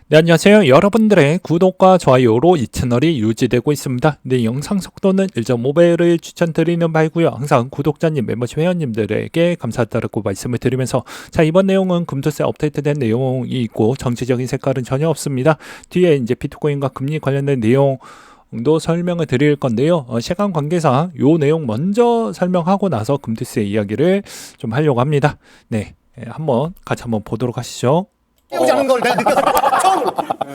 네, 안녕하세요. 여러분들의 구독과 좋아요로 이 채널이 유지되고 있습니다. 네, 영상 속도는 1.5배를 추천드리는 바이고요. 항상 구독자님, 멤버십 회원님들에게 감사하다고 말씀을 드리면서 자, 이번 내용은 금투세 업데이트된 내용이 있고 정치적인 색깔은 전혀 없습니다. 뒤에 이제 비트코인과 금리 관련된 내용도 설명을 드릴 건데요. 시간 관계상 요 내용 먼저 설명하고 나서 금투세 이야기를 좀 하려고 합니다. 네, 같이 한번 보도록 하시죠. 깨우지 않는 걸 내가 느꼈어. 처음으로.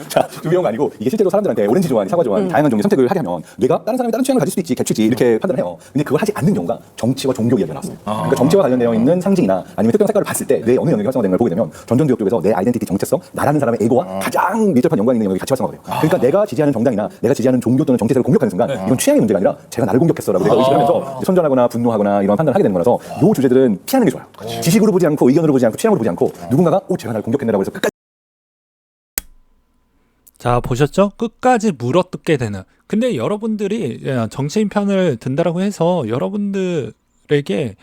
자, 준비한 거 아니고 이게 실제로 사람들한테 오렌지 좋아하니 사과 좋아하니 다양한 종류의 선택을 하게 하면 뇌가 다른 사람이 다른 취향을 가질 수도 있지 개취지 이렇게 판단을 해요. 근데 그걸 하지 않는 경우가 정치와 종교 이야기가 나왔어요. 그러니까 정치와 관련되어 있는 상징이나 아니면 특정 색깔을 봤을 때 뇌 어느 영역이 활성화되는 걸 보게 되면 전전두엽 쪽에서 내 아이덴티티 정체성, 나라는 사람의 에고와 가장 밀접한 연관이 있는 영역이 같이 활성화돼요. 그러니까 내가 지지하는 정당이나 내가 지지하는 종교 또는 정체색을 공격하는 순간 이건 취향의 문제가 아니라 제가 나를 공격했어라고 내가 의식을 하면서 선전하거나 분노하거나 이런 판단을 하게 되는 거라서 이 주제들은 피하는 게 좋아요. 지식으로 보지 않고 의견으로 보지 않고 취향으로 보지 않고 누군가가 제가 나를 공격했네라고 해서 끝까지 자, 보셨죠? 끝까지 물어뜯게 되는. 근데 여러분들이 정치인 편을 든다라고 해서 여러분들에게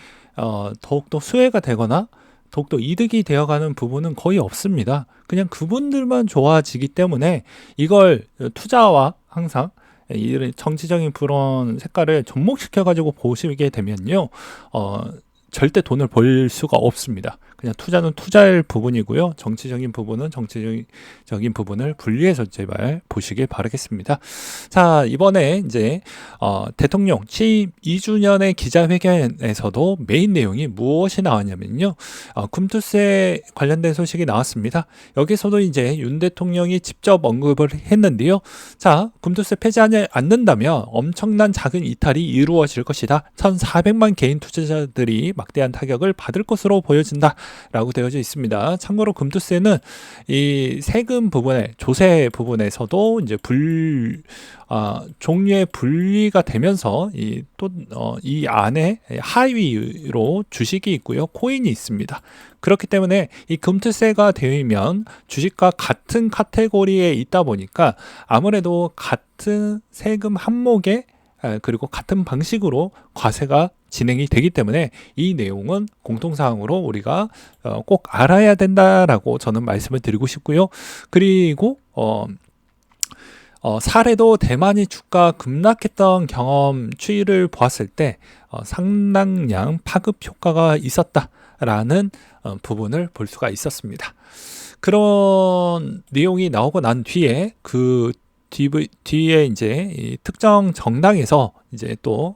더욱더 수혜가 되거나 더욱더 이득이 되어가는 부분은 거의 없습니다. 그냥 그분들만 좋아지기 때문에 이걸 투자와 항상 이 정치적인 그런 색깔을 접목시켜가지고 보시게 되면요. 절대 돈을 벌 수가 없습니다. 그냥 투자는 투자일 부분이고요. 정치적인 부분은 정치적인 부분을 분리해서 제발 보시길 바라겠습니다. 자, 이번에 이제 대통령 취임 2주년의 기자회견에서도 메인 내용이 무엇이 나왔냐면요. 금투세 관련된 소식이 나왔습니다. 여기서도 이제 윤 대통령이 직접 언급을 했는데요. 자, 금투세 폐지하지 않는다면 엄청난 자금 이탈이 이루어질 것이다. 1,400만 개인 투자자들이 막대한 타격을 받을 것으로 보여진다. 라고 되어져 있습니다. 참고로 금투세는 이 세금 부분에 조세 부분에서도 이제 종류의 분리가 되면서 이 안에 하위로 주식이 있고요, 코인이 있습니다. 그렇기 때문에 이 금투세가 되면 주식과 같은 카테고리에 있다 보니까 아무래도 같은 세금 항목에 그리고 같은 방식으로 과세가 진행이 되기 때문에 이 내용은 공통사항으로 우리가 꼭 알아야 된다라고 저는 말씀을 드리고 싶고요. 그리고 사례도 대만이 주가 급락했던 경험 추이를 보았을 때 상당량 파급 효과가 있었다라는 부분을 볼 수가 있었습니다. 그런 내용이 나오고 난 뒤에 뒤에 이제 이 특정 정당에서 이제 또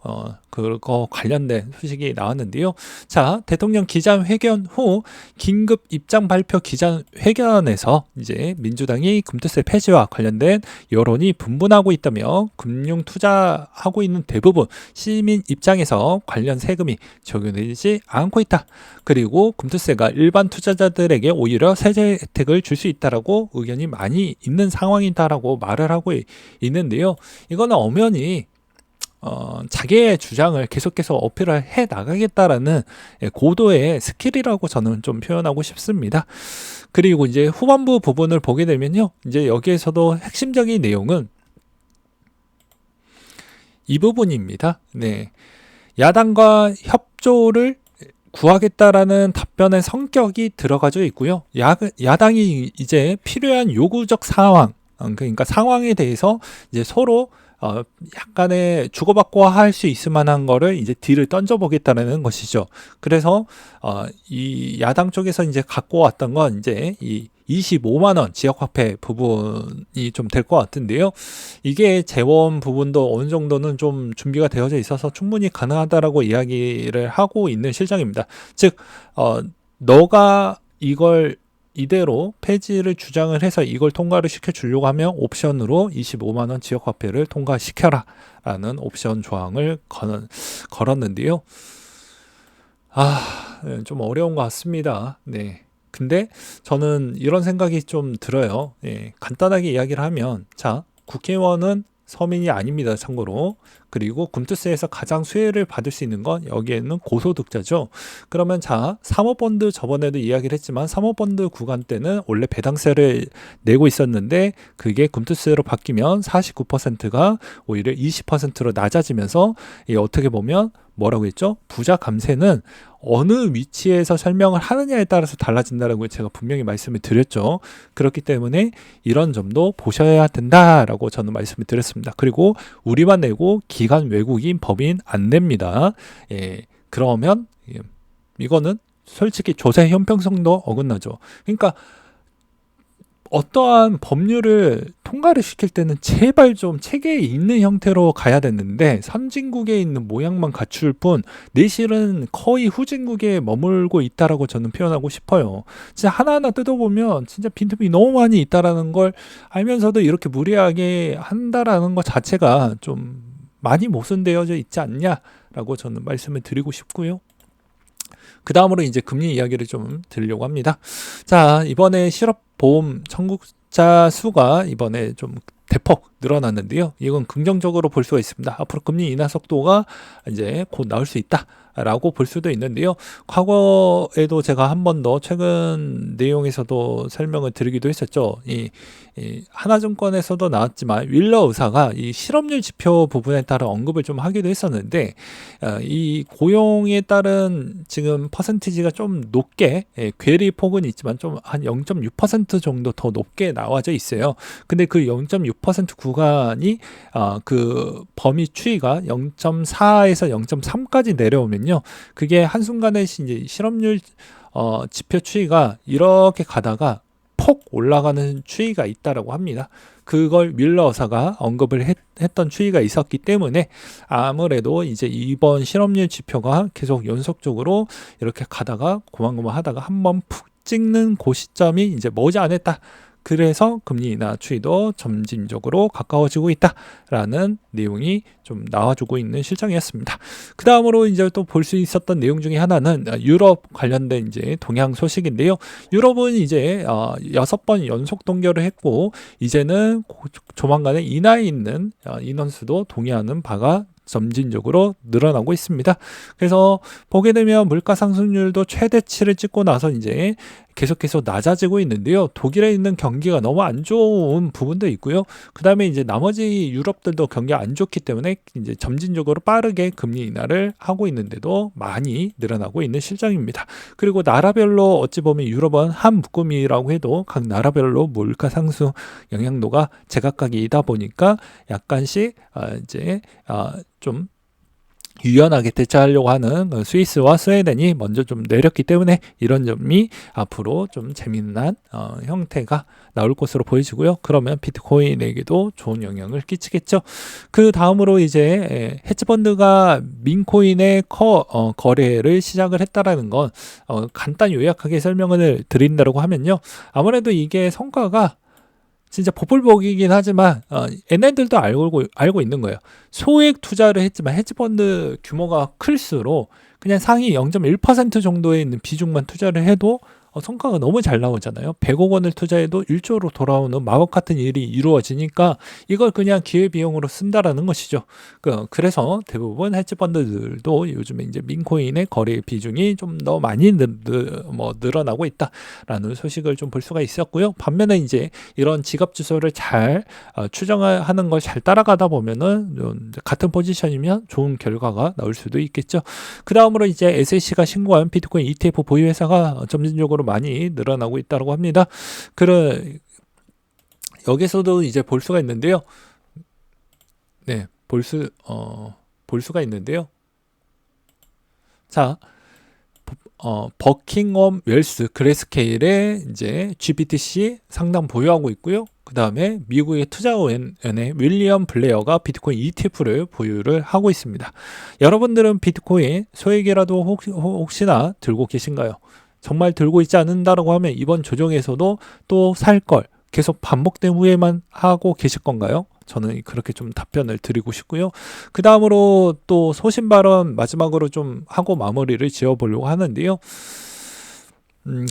그거 관련된 소식이 나왔는데요. 자, 대통령 기자회견 후 긴급 입장 발표 기자회견에서 이제 민주당이 금투세 폐지와 관련된 여론이 분분하고 있다며 금융 투자하고 있는 대부분 시민 입장에서 관련 세금이 적용되지 않고 있다. 그리고 금투세가 일반 투자자들에게 오히려 세제 혜택을 줄 수 있다라고 의견이 많이 있는 상황이다라고 말을 하고 있는데요. 이거는 엄연히 자기의 주장을 계속해서 어필을 해 나가겠다라는 고도의 스킬이라고 저는 좀 표현하고 싶습니다. 그리고 이제 후반부 부분을 보게 되면요. 이제 여기에서도 핵심적인 내용은 이 부분입니다. 네. 야당과 협조를 구하겠다라는 답변의 성격이 들어가져 있고요. 야당이 이제 필요한 요구적 상황, 그러니까 상황에 대해서 이제 서로 약간의 주고받고 할 수 있을 만한 거를 이제 딜을 던져보겠다는 것이죠. 그래서 이 야당 쪽에서 이제 갖고 왔던 건 이제 이 25만 원 지역화폐 부분이 좀 될 것 같은데요. 이게 재원 부분도 어느 정도는 좀 준비가 되어져 있어서 충분히 가능하다라고 이야기를 하고 있는 실정입니다. 즉, 너가 이걸 이대로 폐지를 주장을 해서 이걸 통과를 시켜주려고 하면 옵션으로 25만 원 지역화폐를 통과시켜라 라는 옵션 조항을 걸었는데요. 좀 어려운 것 같습니다. 네. 근데 저는 이런 생각이 좀 들어요. 간단하게 이야기를 하면, 자, 국회의원은 서민이 아닙니다. 참고로. 그리고 금투스에서 가장 수혜를 받을 수 있는 건 여기에는 고소득자죠. 그러면 자, 사모펀드 저번에도 이야기를 했지만 사모펀드 구간 때는 원래 배당세를 내고 있었는데 그게 금투스로 바뀌면 49%가 오히려 20%로 낮아지면서 어떻게 보면 뭐라고 했죠? 부자 감세는 어느 위치에서 설명을 하느냐에 따라서 달라진다라고 제가 분명히 말씀을 드렸죠. 그렇기 때문에 이런 점도 보셔야 된다라고 저는 말씀을 드렸습니다. 그리고 우리만 내고 기관 외국인 법인 안 냅니다. 그러면 이거는 솔직히 조세 형평성도 어긋나죠. 그러니까 어떠한 법률을 통과를 시킬 때는 제발 좀 체계에 있는 형태로 가야 되는데 선진국에 있는 모양만 갖출 뿐 내실은 거의 후진국에 머물고 있다라고 저는 표현하고 싶어요. 진짜 하나하나 뜯어보면 진짜 빈틈이 너무 많이 있다라는 걸 알면서도 이렇게 무리하게 한다라는 것 자체가 좀 많이 모순되어져 있지 않냐라고 저는 말씀을 드리고 싶고요. 그 다음으로 이제 금리 이야기를 좀 드리려고 합니다. 자, 이번에 실업보험 청구자 수가 이번에 좀 대폭 늘어났는데요. 이건 긍정적으로 볼 수가 있습니다. 앞으로 금리 인하 속도가 이제 곧 나올 수 있다라고 볼 수도 있는데요. 과거에도 제가 한 번 더 최근 내용에서도 설명을 드리기도 했었죠. 이 하나증권에서도 나왔지만 윌러 의사가 이 실업률 지표 부분에 따라 언급을 좀 하기도 했었는데 이 고용에 따른 지금 퍼센티지가 좀 높게 괴리 폭은 있지만 좀 한 0.6% 정도 더 높게 나와져 있어요. 근데 그 0.6% 구간이 그 범위 추이가 0.4에서 0.3까지 내려오면요. 그게 한순간에 이제 실업률 지표 추이가 이렇게 가다가 폭 올라가는 추이가 있다라고 합니다. 그걸 윌러 의사가 언급을 했던 추이가 있었기 때문에 아무래도 이제 이번 실업률 지표가 계속 연속적으로 이렇게 가다가 고만고만하다가 한번 푹 찍는 그 시점이 이제 머지않았다. 그래서 금리 인하 추이도 점진적으로 가까워지고 있다라는 내용이 좀 나와주고 있는 실정이었습니다. 그 다음으로 이제 또 볼 수 있었던 내용 중에 하나는 유럽 관련된 이제 동향 소식인데요. 유럽은 이제 6번 연속 동결을 했고 이제는 조만간에 인하에 있는 인원수도 동의하는 바가 점진적으로 늘어나고 있습니다. 그래서 보게 되면 물가 상승률도 최대치를 찍고 나서 이제 계속해서 낮아지고 있는데요. 독일에 있는 경기가 너무 안 좋은 부분도 있고요. 그 다음에 이제 나머지 유럽들도 경기가 안 좋기 때문에 이제 점진적으로 빠르게 금리 인하를 하고 있는데도 많이 늘어나고 있는 실정입니다. 그리고 나라별로 어찌 보면 유럽은 한 묶음이라고 해도 각 나라별로 물가 상승 영향도가 제각각이다 보니까 약간씩 이제 좀 유연하게 대처하려고 하는 스위스와 스웨덴이 먼저 좀 내렸기 때문에 이런 점이 앞으로 좀 재미난 형태가 나올 것으로 보여지고요. 그러면 비트코인에게도 좋은 영향을 끼치겠죠. 그 다음으로 이제 헤지펀드가 민코인의 거래를 시작을 했다라는 건 간단히 요약하게 설명을 드린다고 하면요. 아무래도 이게 성과가 진짜 보풀복이긴 하지만 얘네들도 알고 있는 거예요. 소액 투자를 했지만 헤지펀드 규모가 클수록 그냥 상위 0.1% 정도에 있는 비중만 투자를 해도 성과가 너무 잘 나오잖아요. 100억 원을 투자해도 1조로 돌아오는 마법 같은 일이 이루어지니까 이걸 그냥 기회비용으로 쓴다라는 것이죠. 그래서 대부분 헤지펀드들도 요즘에 이제 민코인의 거래 비중이 좀 더 많이 늘어나고 있다라는 소식을 좀 볼 수가 있었고요. 반면에 이제 이런 지갑 주소를 잘 추정하는 걸 잘 따라가다 보면은 같은 포지션이면 좋은 결과가 나올 수도 있겠죠. 그 다음으로 이제 SEC가 신고한 비트코인 ETF 보유 회사가 점진적으로 많이 늘어나고 있다고 합니다. 여기서도 이제 볼 수가 있는데요. 네, 볼 수가 있는데요. 자, 버킹엄 웰스 그레스케일의 이제 GBTC 상당 보유하고 있고요. 그 다음에 미국의 투자원의 윌리엄 블레어가 비트코인 ETF를 보유를 하고 있습니다. 여러분들은 비트코인 소액이라도 혹시나 들고 계신가요? 정말 들고 있지 않는다라고 하면 이번 조정에서도 또 살 걸 계속 반복된 후에만 하고 계실 건가요? 저는 그렇게 좀 답변을 드리고 싶고요. 그 다음으로 또 소신 발언 마지막으로 좀 하고 마무리를 지어보려고 하는데요.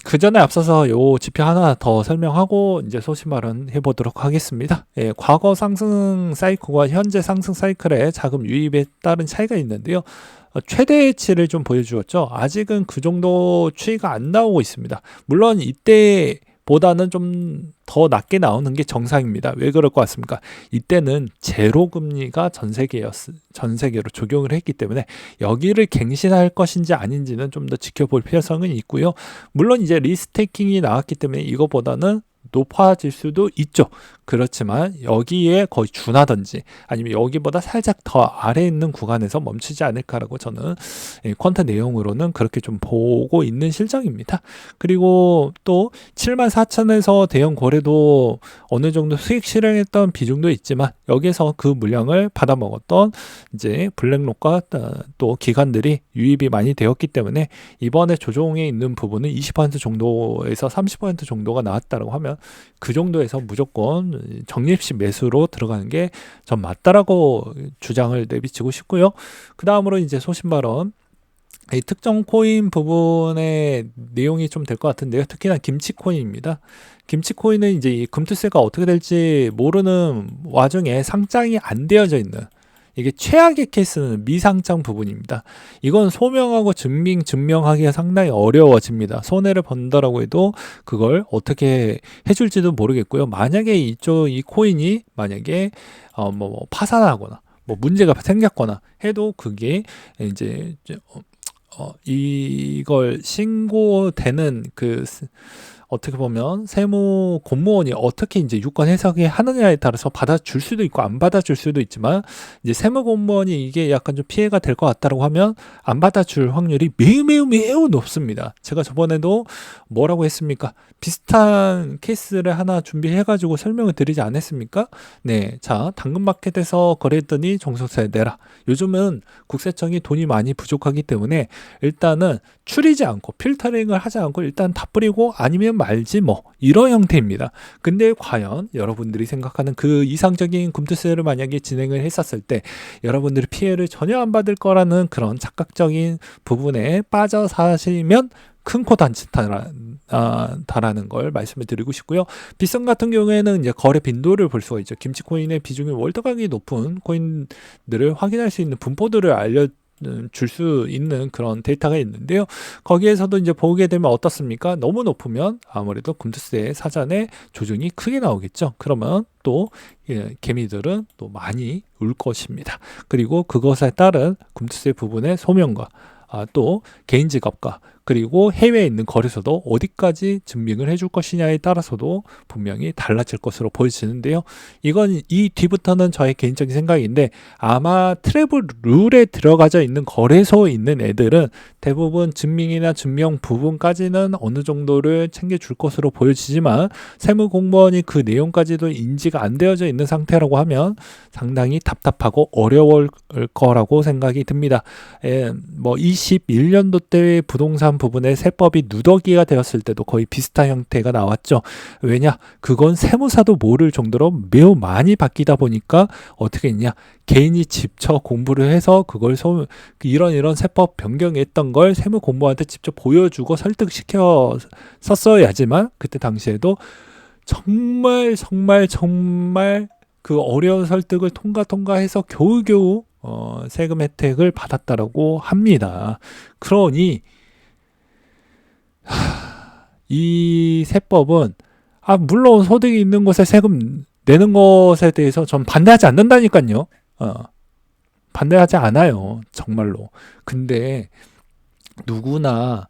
그 전에 앞서서 요 지표 하나 더 설명하고 이제 소신발언 해보도록 하겠습니다. 예, 과거 상승 사이클과 현재 상승 사이클의 자금 유입에 따른 차이가 있는데요. 최대치를 좀 보여주었죠. 아직은 그 정도 추이가 안 나오고 있습니다. 물론 이때보다는 좀 더 낮게 나오는 게 정상입니다. 왜 그럴 것 같습니까? 이때는 제로 금리가 전 세계로 적용을 했기 때문에 여기를 갱신할 것인지 아닌지는 좀 더 지켜볼 필요성은 있고요. 물론 이제 리스테이킹이 나왔기 때문에 이것보다는 높아질 수도 있죠. 그렇지만 여기에 거의 준하든지 아니면 여기보다 살짝 더 아래에 있는 구간에서 멈추지 않을까라고 저는 퀀트 내용으로는 그렇게 좀 보고 있는 실정입니다. 그리고 또 74,000에서 대형 거래도 어느 정도 수익 실현했던 비중도 있지만 여기에서 그 물량을 받아먹었던 이제 블랙록과 또 기관들이 유입이 많이 되었기 때문에 이번에 조정에 있는 부분은 20% 정도에서 30% 정도가 나왔다고 하면 그 정도에서 무조건 적립식 매수로 들어가는 게 전 맞다라고 주장을 내비치고 싶고요. 그 다음으로 이제 소신발언 이 특정 코인 부분의 내용이 좀 될 것 같은데요. 특히나 김치코인입니다. 김치코인은 이제 이 금투세가 어떻게 될지 모르는 와중에 상장이 안 되어져 있는 이게 최악의 케이스는 미상장 부분입니다. 이건 소명하고 증명하기가 상당히 어려워집니다. 손해를 번다라고 해도 그걸 어떻게 해줄지도 모르겠고요. 만약에 이 코인이 만약에 파산하거나 뭐 문제가 생겼거나 해도 그게 이제 이걸 신고되는 어떻게 보면 세무 공무원이 어떻게 이제 유권 해석에 하느냐에 따라서 받아줄 수도 있고 안 받아줄 수도 있지만 이제 세무 공무원이 이게 약간 좀 피해가 될 것 같다고 하면 안 받아줄 확률이 매우 높습니다. 제가 저번에도 뭐라고 했습니까? 비슷한 케이스를 하나 준비해가지고 설명을 드리지 않았습니까? 네, 자 당근마켓에서 거래했더니 종소세 내라. 요즘은 국세청이 돈이 많이 부족하기 때문에 일단은 추리지 않고 필터링을 하지 않고 일단 다 뿌리고 아니면 말지 뭐 이런 형태입니다. 근데 과연 여러분들이 생각하는 그 이상적인 금투세를 만약에 진행을 했었을 때 여러분들이 피해를 전혀 안 받을 거라는 그런 착각적인 부분에 빠져 사시면 큰 코 다라는 걸 말씀을 드리고 싶고요. 빗썸 같은 경우에는 이제 거래 빈도를 볼 수가 있죠. 김치코인의 비중이 월등하게 높은 코인들을 확인할 수 있는 분포들을 줄 수 있는 그런 데이터가 있는데요. 거기에서도 이제 보게 되면 어떻습니까? 너무 높으면 아무래도 금투세 사전에 조정이 크게 나오겠죠. 그러면 또 개미들은 또 많이 울 것입니다. 그리고 그것에 따른 금투세 부분의 소명과 또 개인 지갑과 그리고 해외에 있는 거래소도 어디까지 증빙을 해줄 것이냐에 따라서도 분명히 달라질 것으로 보여지는데요. 이건 이 뒤부터는 저의 개인적인 생각인데 아마 트래블 룰에 들어가져 있는 거래소에 있는 애들은 대부분 증명이나 증명 부분까지는 어느 정도를 챙겨줄 것으로 보여지지만 세무공무원이 그 내용까지도 인지가 안 되어져 있는 상태라고 하면 상당히 답답하고 어려울 거라고 생각이 듭니다. 뭐 21년도 때의 부동산 부분의 세법이 누더기가 되었을 때도 거의 비슷한 형태가 나왔죠. 왜냐? 그건 세무사도 모를 정도로 매우 많이 바뀌다 보니까 어떻게 했냐? 개인이 직접 공부를 해서 그걸 이런 세법 변경했던 걸 세무 공무원한테 직접 보여주고 설득시켜 썼어야지만 그때 당시에도 정말 그 어려운 설득을 통과해서 겨우겨우 세금 혜택을 받았다라고 합니다. 그러니 이 세법은 물론 소득이 있는 곳에 세금 내는 것에 대해서 전 반대하지 않는다니까요. 반대하지 않아요. 정말로. 근데 누구나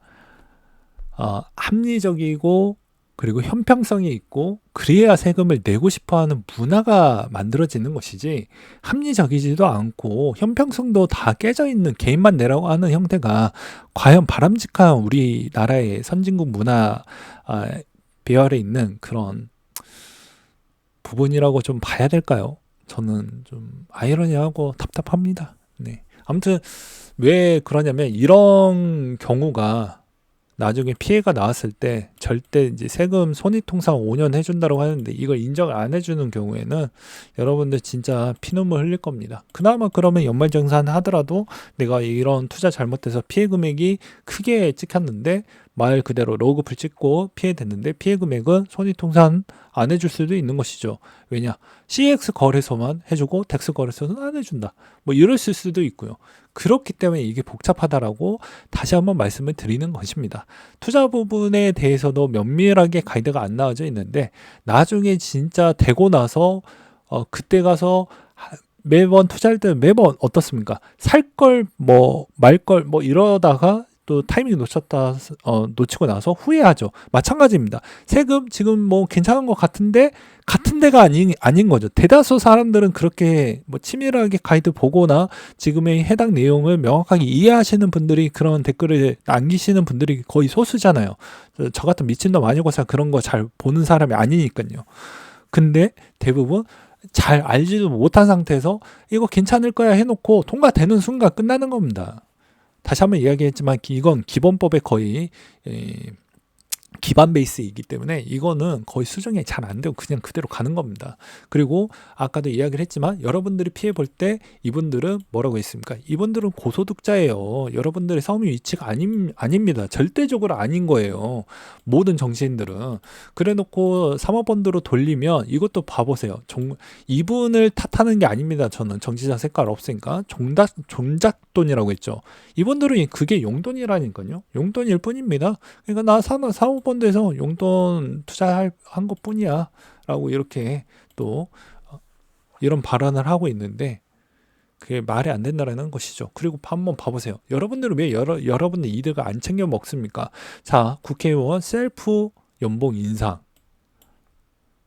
합리적이고 그리고 형평성이 있고 그래야 세금을 내고 싶어하는 문화가 만들어지는 것이지 합리적이지도 않고 형평성도 다 깨져 있는 개인만 내라고 하는 형태가 과연 바람직한 우리나라의 선진국 문화 배열에 있는 그런 부분이라고 좀 봐야 될까요? 저는 좀 아이러니하고 답답합니다. 네. 아무튼 왜 그러냐면 이런 경우가 나중에 피해가 나왔을 때 절대 이제 세금 손익통상 5년 해준다고 하는데 이걸 인정을 안 해주는 경우에는 여러분들 진짜 피눈물 흘릴 겁니다. 그나마 그러면 연말정산 하더라도 내가 이런 투자 잘못해서 피해 금액이 크게 찍혔는데 말 그대로 로그풀 찍고 피해됐는데 피해 금액은 손익통산 안 해줄 수도 있는 것이죠. 왜냐? CX 거래소만 해주고 덱스 거래소는 안 해준다. 뭐 이럴 수도 있고요. 그렇기 때문에 이게 복잡하다라고 다시 한번 말씀을 드리는 것입니다. 투자 부분에 대해서도 면밀하게 가이드가 안 나와져 있는데 나중에 진짜 되고 나서 그때 가서 매번 투자할 때 매번 어떻습니까? 살 걸 뭐 말 걸 뭐 이러다가 또 타이밍 놓치고 나서 후회하죠. 마찬가지입니다. 세금 지금 뭐 괜찮은 것 같은데 같은 데가 아닌 거죠. 대다수 사람들은 그렇게 뭐 치밀하게 가이드 보거나 지금의 해당 내용을 명확하게 이해하시는 분들이 그런 댓글을 남기시는 분들이 거의 소수잖아요. 저 같은 미친놈 아니고서 그런 거 잘 보는 사람이 아니니까요. 근데 대부분 잘 알지도 못한 상태에서 이거 괜찮을 거야 해놓고 통과되는 순간 끝나는 겁니다. 다시 한번 이야기했지만 이건 기본법에 거의 기반 베이스이기 때문에 이거는 거의 수정이 잘 안 되고 그냥 그대로 가는 겁니다. 그리고 아까도 이야기를 했지만 여러분들이 피해 볼 때 이분들은 뭐라고 했습니까? 이분들은 고소득자예요. 여러분들의 성미 위치가 아닙니다. 절대적으로 아닌 거예요. 모든 정치인들은. 그래 놓고 사모펀드로 돌리면 이것도 봐보세요. 이분을 탓하는 게 아닙니다. 저는 정치자 색깔 없으니까 종잣돈이라고 했죠. 이분들은 그게 용돈이라니까요. 용돈일 뿐입니다. 그러니까 나 사모펀드에서 용돈 투자한 것 뿐이야 라고 이렇게 또 이런 발언을 하고 있는데 그게 말이 안 된다라는 것이죠. 그리고 한번 봐보세요. 여러분들은 왜 여러분들 이득을 안 챙겨 먹습니까? 자, 국회의원 셀프 연봉 인상.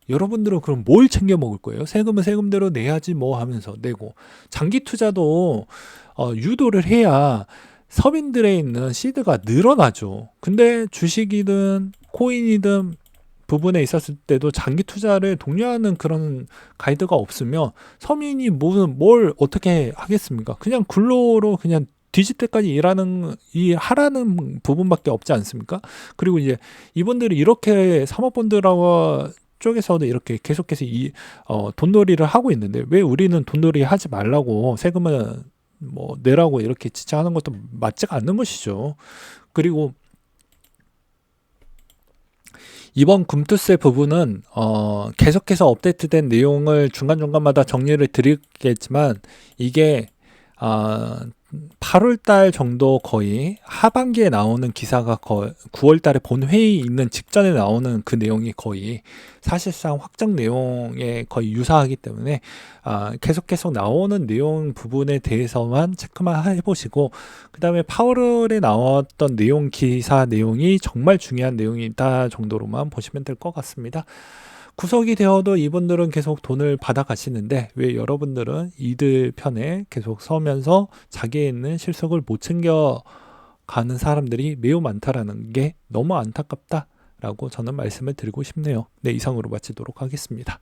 여러분들은 그럼 뭘 챙겨 먹을 거예요? 세금은 세금대로 내야지 뭐 하면서 내고. 장기 투자도 유도를 해야 서민들에 있는 시드가 늘어나죠. 근데 주식이든 코인이든 부분에 있었을 때도 장기 투자를 독려하는 그런 가이드가 없으면 서민이 뭘 어떻게 하겠습니까? 그냥 근로로 그냥 뒤질 때까지 하라는 부분밖에 없지 않습니까? 그리고 이제 이분들이 이렇게 사모펀드라고 쪽에서도 이렇게 계속해서 돈놀이를 하고 있는데 왜 우리는 돈놀이 하지 말라고 세금을 뭐 내라고 이렇게 지적하는 것도 맞지가 않는 것이죠. 그리고 이번 금투세 부분은 계속해서 업데이트된 내용을 중간중간마다 정리를 드리겠지만 이게 8월 달 정도 거의 하반기에 나오는 기사가 9월 달에 본회의 있는 직전에 나오는 그 내용이 거의 사실상 확정 내용에 거의 유사하기 때문에 계속 나오는 내용 부분에 대해서만 체크만 해보시고 그 다음에 8월에 나왔던 기사 내용이 정말 중요한 내용이다 정도로만 보시면 될 것 같습니다. 구속이 되어도 이분들은 계속 돈을 받아 가시는데 왜 여러분들은 이들 편에 계속 서면서 자기에 있는 실속을 못 챙겨 가는 사람들이 매우 많다라는 게 너무 안타깝다라고 저는 말씀을 드리고 싶네요. 네, 이상으로 마치도록 하겠습니다.